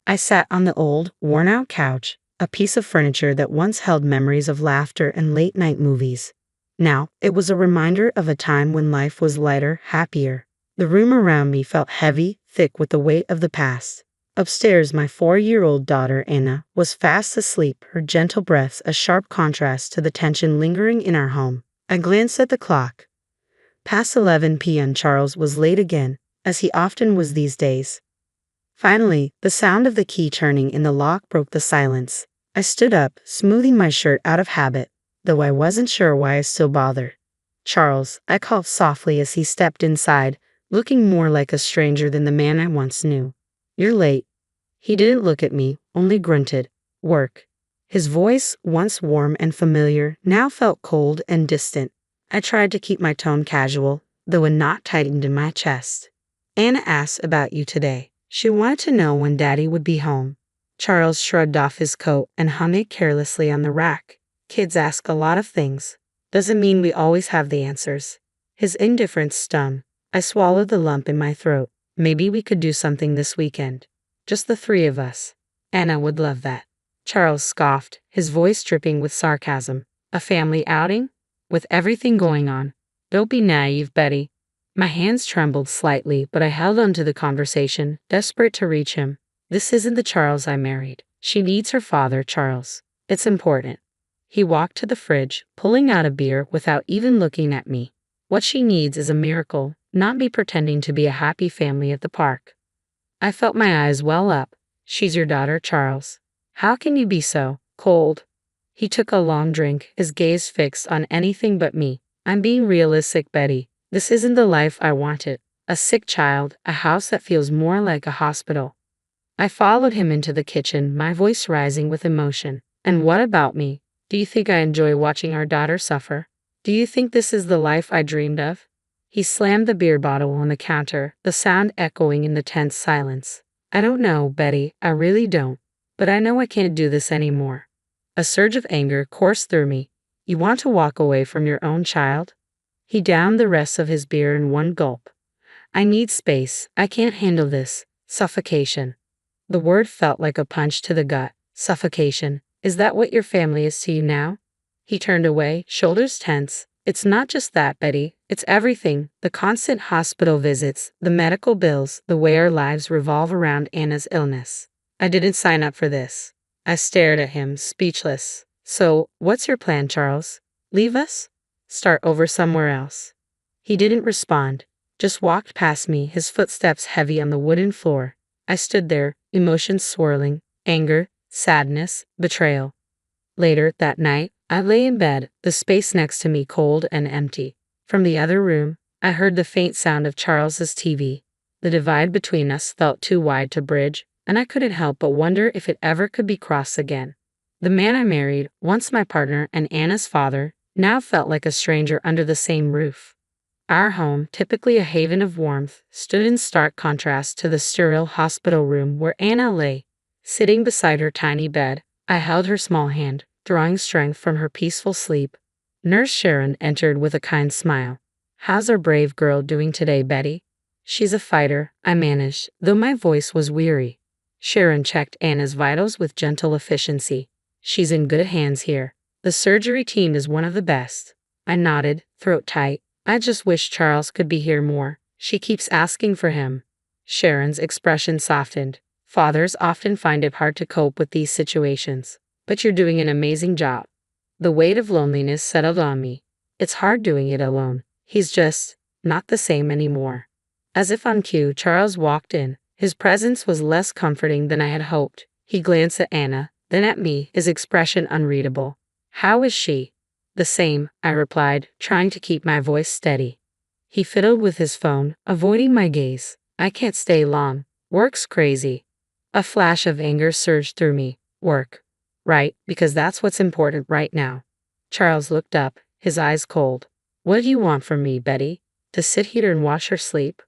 I sat on the old, worn-out couch, a piece of furniture that once held memories of laughter and late-night movies. Now, it was a reminder of a time when life was lighter, happier. The room around me felt heavy, thick with the weight of the past. Upstairs, my 4-year-old daughter, Anna, was fast asleep, her gentle breaths a sharp contrast to the tension lingering in our home. I glanced at the clock. Past 11 p.m. Charles was late again, as he often was these days. Finally, the sound of the key turning in the lock broke the silence. I stood up, smoothing my shirt out of habit, though I wasn't sure why I still bothered. "Charles," I called softly as he stepped inside, looking more like a stranger than the man I once knew. "You're late." He didn't look at me, only grunted. "Work." His voice, once warm and familiar, now felt cold and distant. I tried to keep my tone casual, though a knot tightened in my chest. "Anna asked about you today. She wanted to know when Daddy would be home." Charles shrugged off his coat and hung it carelessly on the rack. "Kids ask a lot of things. Doesn't mean we always have the answers." His indifference stung. I swallowed the lump in my throat. "Maybe we could do something this weekend. Just the three of us." "Anna would love that." Charles scoffed, his voice dripping with sarcasm. "A family outing? With everything going on? Don't be naive, Betty." My hands trembled slightly, but I held on to the conversation, desperate to reach him. "This isn't the Charles I married. She needs her father, Charles. It's important." He walked to the fridge, pulling out a beer without even looking at me. "What she needs is a miracle, not me pretending to be a happy family at the park." I felt my eyes well up. "She's your daughter, Charles. How can you be so cold?" He took a long drink, his gaze fixed on anything but me. "I'm being realistic, Betty. This isn't the life I wanted. A sick child, a house that feels more like a hospital." I followed him into the kitchen, my voice rising with emotion. "And what about me? Do you think I enjoy watching our daughter suffer? Do you think this is the life I dreamed of?" He slammed the beer bottle on the counter, the sound echoing in the tense silence. "I don't know, Betty, I really don't. But I know I can't do this anymore." A surge of anger coursed through me. "You want to walk away from your own child?" He downed the rest of his beer in one gulp. "I need space. I can't handle this. Suffocation." The word felt like a punch to the gut. Suffocation. Is that what your family is to you now? He turned away, shoulders tense. "It's not just that, Betty. It's everything. The constant hospital visits, the medical bills, the way our lives revolve around Anna's illness. I didn't sign up for this." I stared at him, speechless. "So, what's your plan, Charles? Leave us? Start over somewhere else?" He didn't respond, just walked past me, his footsteps heavy on the wooden floor. I stood there, emotions swirling, anger, sadness, betrayal. Later that night, I lay in bed, the space next to me cold and empty. From the other room, I heard the faint sound of Charles's TV. The divide between us felt too wide to bridge, and I couldn't help but wonder if it ever could be crossed again. The man I married, once my partner and Anna's father, now felt like a stranger under the same roof. Our home, typically a haven of warmth, stood in stark contrast to the sterile hospital room where Anna lay. Sitting beside her tiny bed, I held her small hand, drawing strength from her peaceful sleep. Nurse Sharon entered with a kind smile. "How's our brave girl doing today, Betty?" "She's a fighter," I managed, though my voice was weary. Sharon checked Anna's vitals with gentle efficiency. "She's in good hands here. The surgery team is one of the best." I nodded, throat tight. "I just wish Charles could be here more. She keeps asking for him." Sharon's expression softened. "Fathers often find it hard to cope with these situations. But you're doing an amazing job." The weight of loneliness settled on me. It's hard doing it alone. He's just not the same anymore. As if on cue, Charles walked in. His presence was less comforting than I had hoped. He glanced at Anna, then at me, his expression unreadable. "How is she?" "The same," I replied, trying to keep my voice steady. He fiddled with his phone, avoiding my gaze. "I can't stay long. Work's crazy." A flash of anger surged through me. "Work. Right, because that's what's important right now." Charles looked up, his eyes cold. "What do you want from me, Betty? To sit here and watch her sleep?"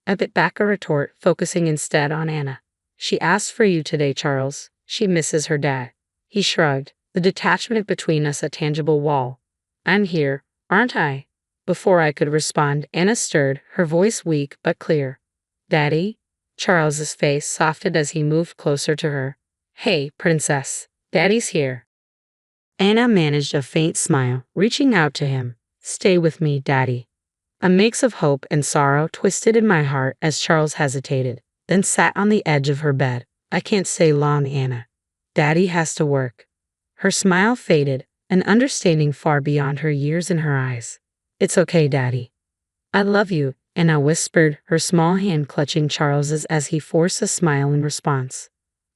I bit back a retort, focusing instead on Anna. "She asked for you today, Charles. She misses her dad." He shrugged, the detachment between us a tangible wall. "I'm here, aren't I?" Before I could respond, Anna stirred, her voice weak but clear. "Daddy?" Charles's face softened as he moved closer to her. Hey, princess. Daddy's here. Anna managed a faint smile, reaching out to him. Stay with me, Daddy. A mix of hope and sorrow twisted in my heart as Charles hesitated, then sat on the edge of her bed. I can't stay long, Anna. Daddy has to work. Her smile faded, an understanding far beyond her years in her eyes. It's okay, Daddy. I love you, Anna whispered, her small hand clutching Charles's as he forced a smile in response.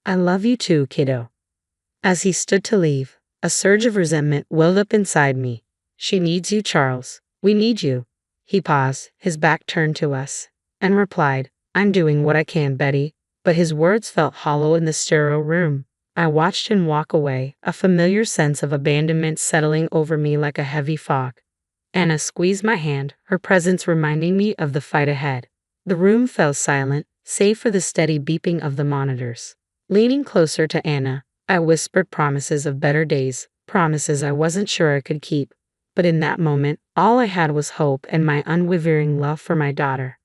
I love you too, kiddo. As he stood to leave, a surge of resentment welled up inside me. She needs you, Charles. We need you. He paused, his back turned to us, and replied, I'm doing what I can, Betty. But his words felt hollow in the sterile room. I watched him walk away, a familiar sense of abandonment settling over me like a heavy fog. Anna squeezed my hand, her presence reminding me of the fight ahead. The room fell silent, save for the steady beeping of the monitors. Leaning closer to Anna, I whispered promises of better days, promises I wasn't sure I could keep. But in that moment, all I had was hope and my unwavering love for my daughter.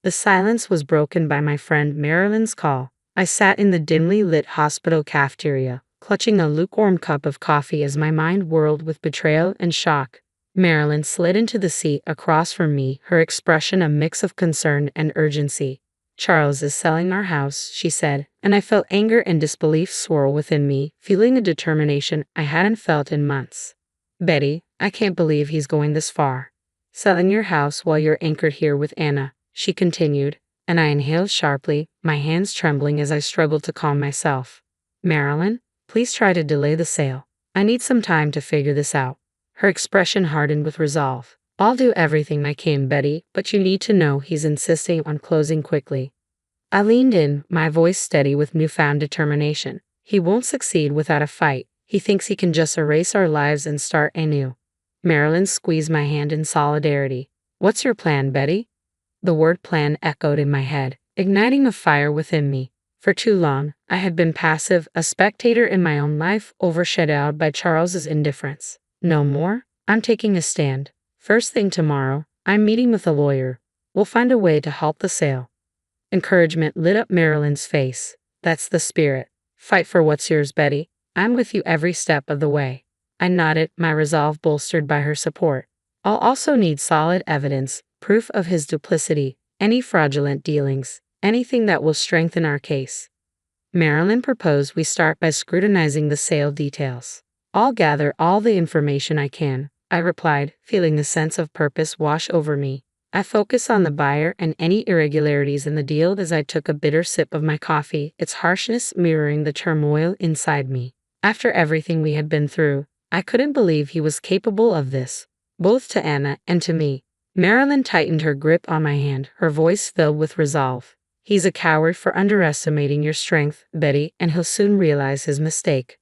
The silence was broken by my friend Marilyn's call. I sat in the dimly lit hospital cafeteria, clutching a lukewarm cup of coffee as my mind whirled with betrayal and shock. Marilyn slid into the seat across from me, her expression a mix of concern and urgency. Charles is selling our house, she said, and I felt anger and disbelief swirl within me, feeling a determination I hadn't felt in months. Betty, I can't believe he's going this far. Selling your house while you're anchored here with Anna, she continued, and I inhaled sharply, my hands trembling as I struggled to calm myself. Marilyn, please try to delay the sale. I need some time to figure this out. Her expression hardened with resolve. I'll do everything I can, Betty, but you need to know he's insisting on closing quickly. I leaned in, my voice steady with newfound determination. He won't succeed without a fight. He thinks he can just erase our lives and start anew. Marilyn squeezed my hand in solidarity. What's your plan, Betty? The word plan echoed in my head, igniting a fire within me. For too long, I had been passive, a spectator in my own life, overshadowed by Charles's indifference. No more. I'm taking a stand. First thing tomorrow, I'm meeting with a lawyer. We'll find a way to halt the sale. Encouragement lit up Marilyn's face. That's the spirit. Fight for what's yours, Betty. I'm with you every step of the way. I nodded, my resolve bolstered by her support. I'll also need solid evidence, proof of his duplicity, any fraudulent dealings, anything that will strengthen our case. Marilyn proposed we start by scrutinizing the sale details. I'll gather all the information I can, I replied, feeling a sense of purpose wash over me. I focused on the buyer and any irregularities in the deal as I took a bitter sip of my coffee, its harshness mirroring the turmoil inside me. After everything we had been through, I couldn't believe he was capable of this, both to Anna and to me. Marilyn tightened her grip on my hand, her voice filled with resolve. He's a coward for underestimating your strength, Betty, and he'll soon realize his mistake.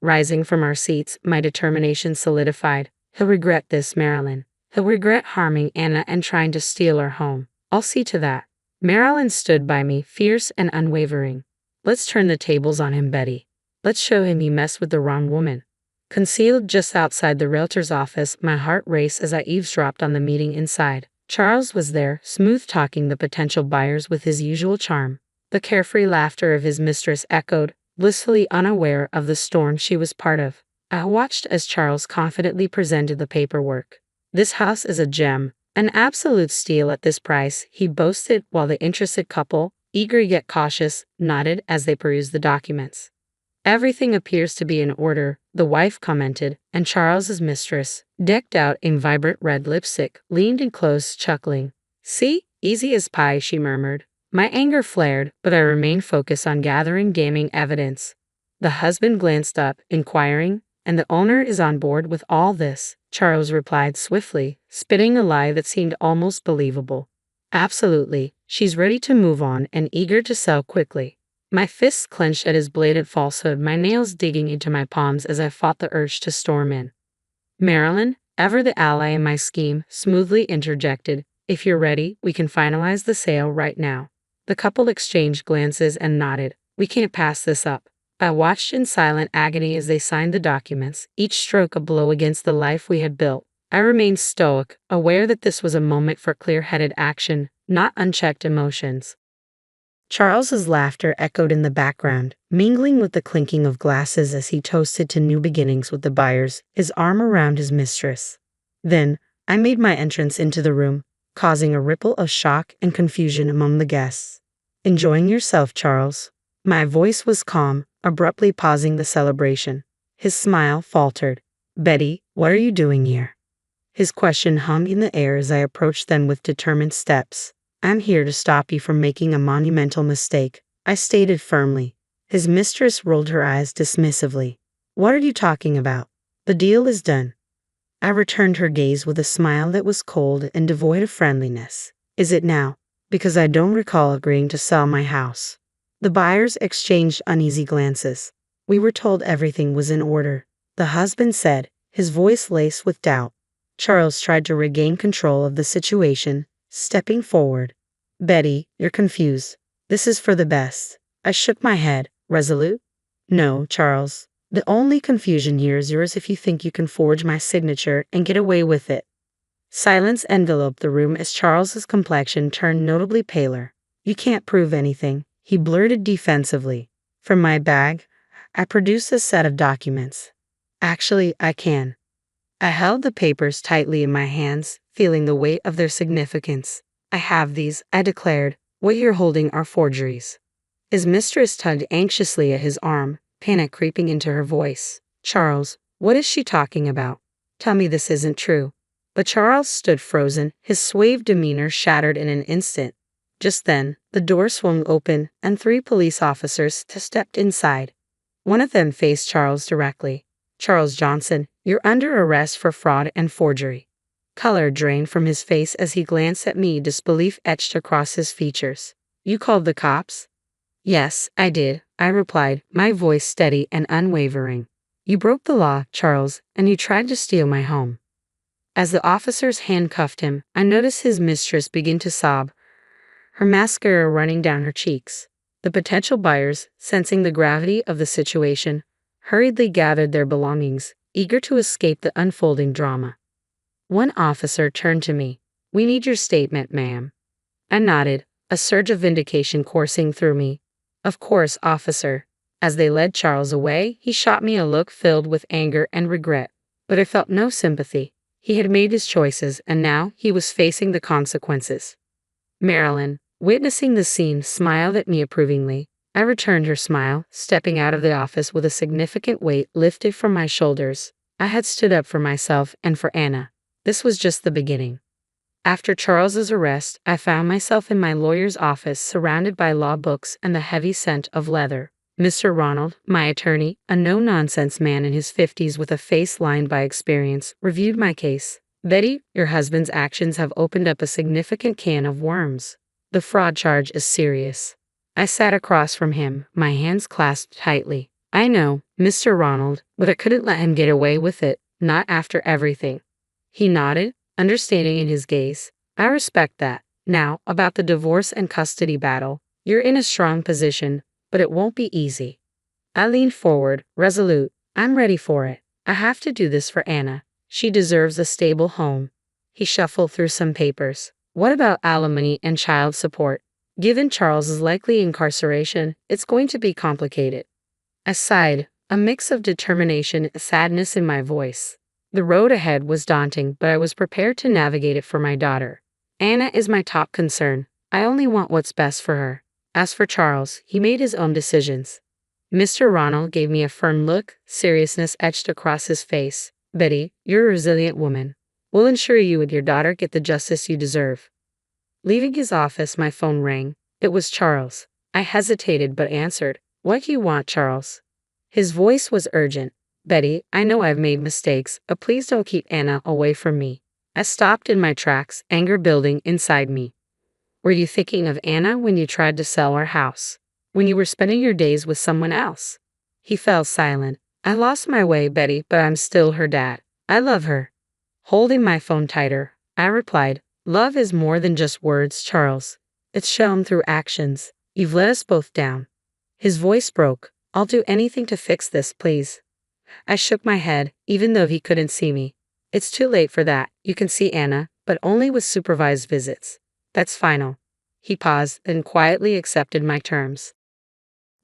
Rising from our seats, my determination solidified. He'll regret this, Marilyn. He'll regret harming Anna and trying to steal our home. I'll see to that. Marilyn stood by me, fierce and unwavering. Let's turn the tables on him, Betty. Let's show him he messed with the wrong woman. Concealed just outside the realtor's office, my heart raced as I eavesdropped on the meeting inside. Charles was there, smooth-talking the potential buyers with his usual charm. The carefree laughter of his mistress echoed, blissfully unaware of the storm she was part of. I watched as Charles confidently presented the paperwork. This house is a gem, an absolute steal at this price, he boasted while the interested couple, eager yet cautious, nodded as they perused the documents. Everything appears to be in order, the wife commented, and Charles's mistress, decked out in vibrant red lipstick, leaned in close, chuckling. See? Easy as pie, she murmured. My anger flared, but I remained focused on gathering damning evidence. The husband glanced up, inquiring, and the owner is on board with all this, Charles replied swiftly, spitting a lie that seemed almost believable. Absolutely, she's ready to move on and eager to sell quickly. My fists clenched at his blatant falsehood, my nails digging into my palms as I fought the urge to storm in. Marilyn, ever the ally in my scheme, smoothly interjected, if you're ready, we can finalize the sale right now. The couple exchanged glances and nodded. We can't pass this up. I watched in silent agony as they signed the documents, each stroke a blow against the life we had built. I remained stoic, aware that this was a moment for clear-headed action, not unchecked emotions. Charles's laughter echoed in the background, mingling with the clinking of glasses as he toasted to new beginnings with the buyers, his arm around his mistress. Then, I made my entrance into the room, causing a ripple of shock and confusion among the guests. Enjoying yourself, Charles? My voice was calm, abruptly pausing the celebration. His smile faltered. Betty, what are you doing here? His question hung in the air as I approached them with determined steps. I'm here to stop you from making a monumental mistake, I stated firmly. His mistress rolled her eyes dismissively. What are you talking about? The deal is done. I returned her gaze with a smile that was cold and devoid of friendliness. Is it now? Because I don't recall agreeing to sell my house. The buyers exchanged uneasy glances. We were told everything was in order, the husband said, his voice laced with doubt. Charles tried to regain control of the situation, stepping forward. Betty, you're confused. This is for the best. I shook my head, resolute. No, Charles. The only confusion here is yours if you think you can forge my signature and get away with it. Silence enveloped the room as Charles's complexion turned notably paler. You can't prove anything, he blurted defensively. From my bag, I produced a set of documents. Actually, I can. I held the papers tightly in my hands, feeling the weight of their significance. I have these, I declared. What you're holding are forgeries. His mistress tugged anxiously at his arm, panic creeping into her voice. Charles, what is she talking about? Tell me this isn't true. But Charles stood frozen, his suave demeanor shattered in an instant. Just then, the door swung open, and 3 police officers stepped inside. One of them faced Charles directly. Charles Johnson, you're under arrest for fraud and forgery. Color drained from his face as he glanced at me, disbelief etched across his features. You called the cops? Yes, I did, I replied, my voice steady and unwavering. You broke the law, Charles, and you tried to steal my home. As the officers handcuffed him, I noticed his mistress begin to sob, her mascara running down her cheeks. The potential buyers, sensing the gravity of the situation, hurriedly gathered their belongings, eager to escape the unfolding drama. One officer turned to me. We need your statement, ma'am. I nodded, a surge of vindication coursing through me. Of course, officer. As they led Charles away, he shot me a look filled with anger and regret. But I felt no sympathy. He had made his choices, and now he was facing the consequences. Marilyn, witnessing the scene, smiled at me approvingly. I returned her smile, stepping out of the office with a significant weight lifted from my shoulders. I had stood up for myself and for Anna. This was just the beginning. After Charles's arrest, I found myself in my lawyer's office surrounded by law books and the heavy scent of leather. Mr. Ronald, my attorney, a no-nonsense man in his 50s with a face lined by experience, reviewed my case. Betty, your husband's actions have opened up a significant can of worms. The fraud charge is serious. I sat across from him, my hands clasped tightly. I know, Mr. Ronald, but I couldn't let him get away with it, not after everything. He nodded, understanding in his gaze. I respect that. Now, about the divorce and custody battle. You're in a strong position, but it won't be easy. I leaned forward, resolute. I'm ready for it. I have to do this for Anna. She deserves a stable home. He shuffled through some papers. What about alimony and child support? Given Charles's likely incarceration, it's going to be complicated. I sighed, a mix of determination and sadness in my voice. The road ahead was daunting, but I was prepared to navigate it for my daughter. Anna is my top concern. I only want what's best for her. As for Charles, he made his own decisions. Mr. Ronald gave me a firm look, seriousness etched across his face. Betty, you're a resilient woman. We'll ensure you and your daughter get the justice you deserve. Leaving his office, my phone rang. It was Charles. I hesitated but answered. What do you want, Charles? His voice was urgent. Betty, I know I've made mistakes, but please don't keep Anna away from me. I stopped in my tracks, anger building inside me. Were you thinking of Anna when you tried to sell our house? When you were spending your days with someone else? He fell silent. I lost my way, Betty, but I'm still her dad. I love her. Holding my phone tighter, I replied, love is more than just words, Charles. It's shown through actions. You've let us both down. His voice broke. I'll do anything to fix this, please. I shook my head, even though he couldn't see me. It's too late for that. You can see Anna, but only with supervised visits. That's final. He paused and quietly accepted my terms.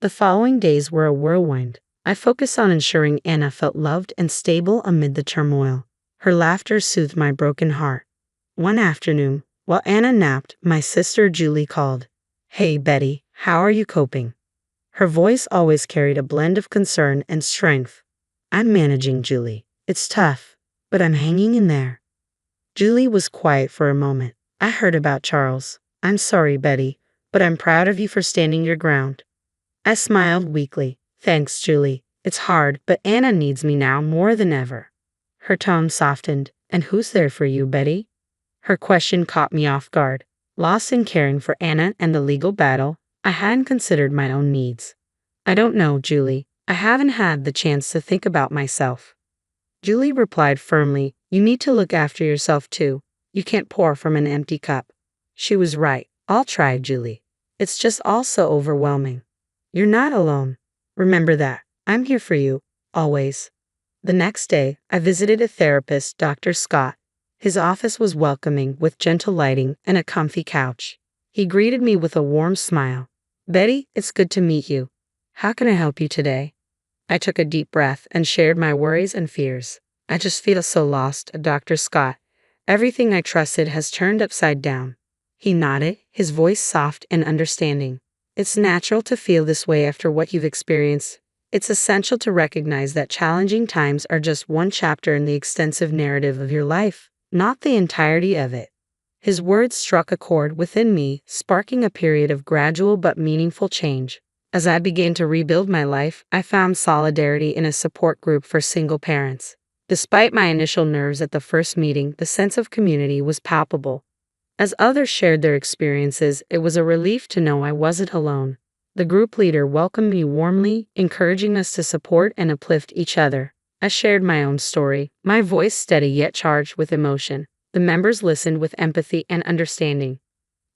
The following days were a whirlwind. I focused on ensuring Anna felt loved and stable amid the turmoil. Her laughter soothed my broken heart. One afternoon, while Anna napped, my sister Julie called. "Hey, Betty, how are you coping?" Her voice always carried a blend of concern and strength. "I'm managing, Julie. It's tough, but I'm hanging in there." Julie was quiet for a moment. "I heard about Charles. I'm sorry, Betty, but I'm proud of you for standing your ground." I smiled weakly. "Thanks, Julie. It's hard, but Anna needs me now more than ever." Her tone softened. "And who's there for you, Betty?" Her question caught me off guard. Lost in caring for Anna and the legal battle, I hadn't considered my own needs. "I don't know, Julie. I haven't had the chance to think about myself." Julie replied firmly, "You need to look after yourself too. You can't pour from an empty cup." She was right. "I'll try, Julie. It's just all so overwhelming." "You're not alone. Remember that. I'm here for you, always." The next day, I visited a therapist, Dr. Scott. His office was welcoming, with gentle lighting and a comfy couch. He greeted me with a warm smile. "Betty, it's good to meet you. How can I help you today?" I took a deep breath and shared my worries and fears. "I just feel so lost, Dr. Scott. Everything I trusted has turned upside down." He nodded, his voice soft and understanding. "It's natural to feel this way after what you've experienced. It's essential to recognize that challenging times are just one chapter in the extensive narrative of your life, not the entirety of it." His words struck a chord within me, sparking a period of gradual but meaningful change. As I began to rebuild my life, I found solidarity in a support group for single parents. Despite my initial nerves at the first meeting, the sense of community was palpable. As others shared their experiences, it was a relief to know I wasn't alone. The group leader welcomed me warmly, encouraging us to support and uplift each other. I shared my own story, my voice steady yet charged with emotion. The members listened with empathy and understanding.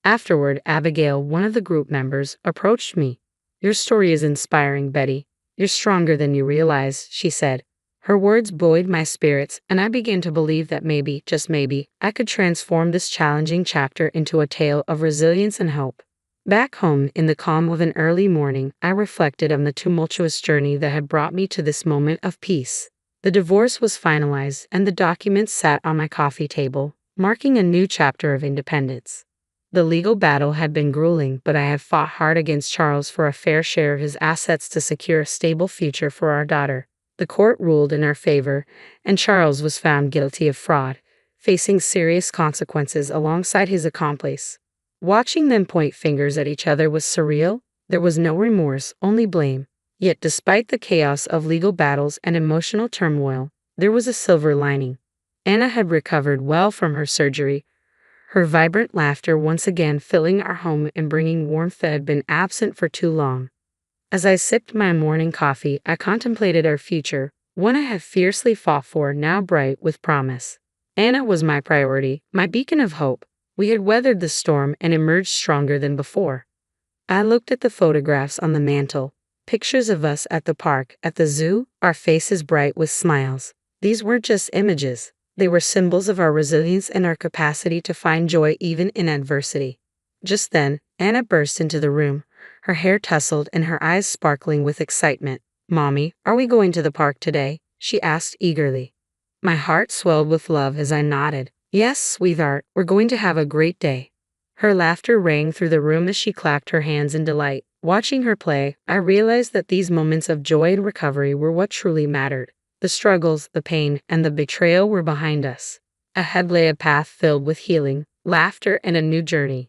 Afterward, Abigail, one of the group members, approached me. "Your story is inspiring, Betty. You're stronger than you realize," she said. Her words buoyed my spirits, and I began to believe that maybe, just maybe, I could transform this challenging chapter into a tale of resilience and hope. Back home, in the calm of an early morning, I reflected on the tumultuous journey that had brought me to this moment of peace. The divorce was finalized, and the documents sat on my coffee table, marking a new chapter of independence. The legal battle had been grueling, but I had fought hard against Charles for a fair share of his assets to secure a stable future for our daughter. The court ruled in our favor, and Charles was found guilty of fraud, facing serious consequences alongside his accomplice. Watching them point fingers at each other was surreal. There was no remorse, only blame. Yet despite the chaos of legal battles and emotional turmoil, there was a silver lining. Anna had recovered well from her surgery, her vibrant laughter once again filling our home and bringing warmth that had been absent for too long. As I sipped my morning coffee, I contemplated our future, one I had fiercely fought for, now bright with promise. Anna was my priority, my beacon of hope. We had weathered the storm and emerged stronger than before. I looked at the photographs on the mantel, pictures of us at the park, at the zoo, our faces bright with smiles. These weren't just images. They were symbols of our resilience and our capacity to find joy even in adversity. Just then, Anna burst into the room, her hair tousled and her eyes sparkling with excitement. "Mommy, are we going to the park today?" she asked eagerly. My heart swelled with love as I nodded. "Yes, sweetheart, we're going to have a great day." Her laughter rang through the room as she clapped her hands in delight. Watching her play, I realized that these moments of joy and recovery were what truly mattered. The struggles, the pain, and the betrayal were behind us. Ahead lay a path filled with healing, laughter, and a new journey.